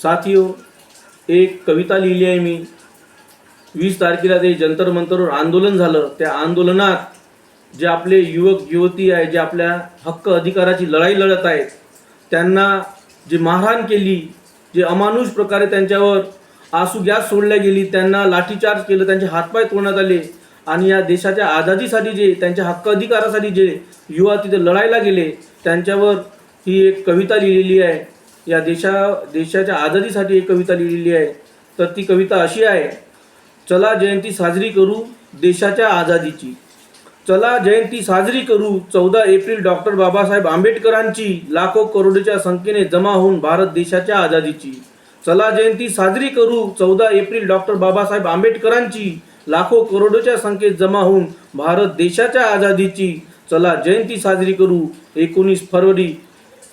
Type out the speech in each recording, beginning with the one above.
साथियों, एक कविता लिहिली आहे मी. 20 तारखेला ते जंतर मंतरवर आंदोलन झालं. त्या आंदोलनात जे आपले युवक युवती आहे, जे आपल्या हक्क अधिकाराची लढाई लढत आहेत, त्यांना जे मारहाण केली, जे अमानुष प्रकारे त्यांच्यावर आसू गॅस सोडल्या गेली, त्यांना लाठीचार्ज केलं, त्यांचे हातपाय तोडण्यात आले आणि या देशाच्या आझादीसाठी जे त्यांच्या हक्क अधिकारासाठी जे युवा तिथे लढायला गेले, त्यांच्यावर ही एक कविता लिहिलेली आहे. या देशाच्या आझादीसाठी एक कविता लिहिलेली आहे. तर ती कविता अशी आहे: चला जयंती साजरी करू देशाच्या आझादीची. चला जयंती साजरी करू 14 एप्रिल डॉक्टर बाबासाहेब आंबेडकरांची, लाखो करोडोच्या संख्येने जमा होऊन भारत देशाच्या आझादीची. चला जयंती साजरी करू 14 एप्रिल डॉक्टर बाबासाहेब आंबेडकरांची, लाखो करोडोच्या संख्येत जमा होऊन भारत देशाच्या आझादीची. चला जयंती साजरी करू 19 फरवरी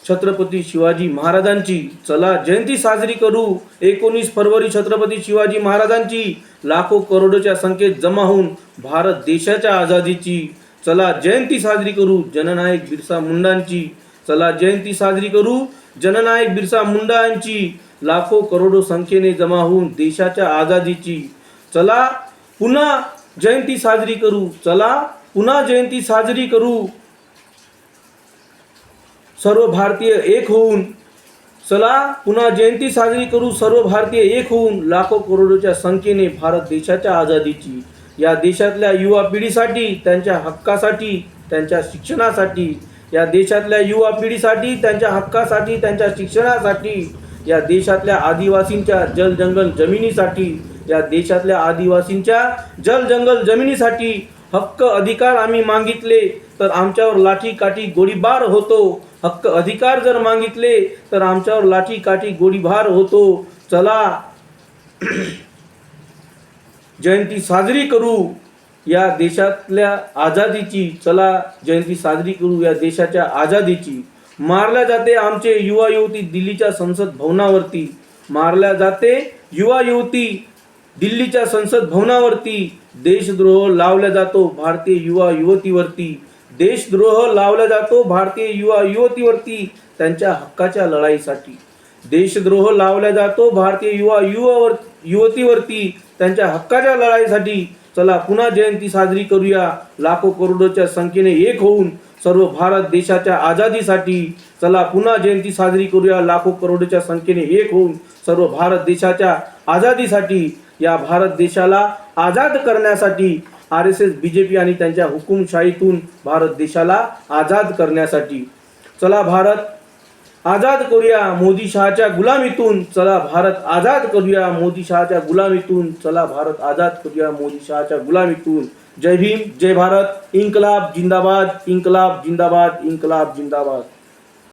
छत्रपती शिवाजी महाराजांची. चला जयंती साजरी करू 19 फरवरी छत्रपती शिवाजी महाराजांची, लाखो करोडोच्या संख्येत जमा होऊन भारत देशाच्या आझादीची. चला जयंती साजरी करू जननायक बिरसा मुंडांची. चला जयंती साजरी करू जननायक बिरसा मुंडांची, लाखो करोडो संख्येने जमा होऊन देशाच्या आझादीची. चला पुन्हा जयंती साजरी करू. चला पुन्हा जयंती साजरी करू सर्व भारतीय एक होऊन. चला पुन्हा जयंती साजरी करू सर्व भारतीय एक होऊन, लाखो करोडोच्या संख्येने भारत देशाच्या आझादीची. या देशातल्या युवा पिढीसाठी, त्यांच्या हक्कासाठी, त्यांच्या शिक्षणासाठी, या देशातल्या युवा पिढीसाठी, त्यांच्या हक्कासाठी, त्यांच्या शिक्षणासाठी, या देशातल्या आदिवासींच्या जल जंगल जमिनीसाठी, या देशातल्या आदिवासींच्या जल जंगल जमिनीसाठी हक्क अधिकार आम्ही मागितले तर आमच्यावर लाठी काठी गोळीबार होतो. हक्क अधिकार जर मागितले तर आमच्यावर लाठी काठी गोळीबार होतो. चला जयंती साजरी करू या देशातल्या आझादीची. चला जयंती साजरी करू या देशाच्या आझादीची. मारल्या जाते आमचे युवा युवती दिल्लीच्या संसद भवनावरती. मारल्या जाते युवा युवती दिल्लीच्या संसद भवनावरती. देशद्रोह लावला जातो भारतीय युवा युवतीवरती. देशद्रोह लावला जातो भारतीय युवा युवतीवरती त्यांच्या हक्काच्या लढाईसाठी. देशद्रोह लावला जातो भारतीय युवा युवतीवरती त्यांच्या हक्काच्या लढाईसाठी. चला पुन्हा जयंती साजरी करूया लाखो करोडोच्या संख्येने एक होऊन सर्व भारत देशाच्या आझादीसाठी. चला पुन्हा जयंती साजरी करूया लाखो करोडोच्या संख्येने एक होऊन सर्व भारत देशाच्या आझादीसाठी. या भारत देशाला आझाद करण्यासाठी, RSS BJP आणि त्यांच्या हुकुमशाहीतून भारत देशाला आझाद करण्यासाठी. चला भारत आझाद करूया मोदी शहाच्या गुलामीतून. चला भारत आझाद करूया मोदी शहाच्या गुलामीतून. चला भारत आझाद करूया मोदी शहाच्या गुलामीतून. जय भीम, जय भारत. इन्कलाब जिंदाबाद, इन्कलाब जिंदाबाद, इन्कलाब जिंदाबाद.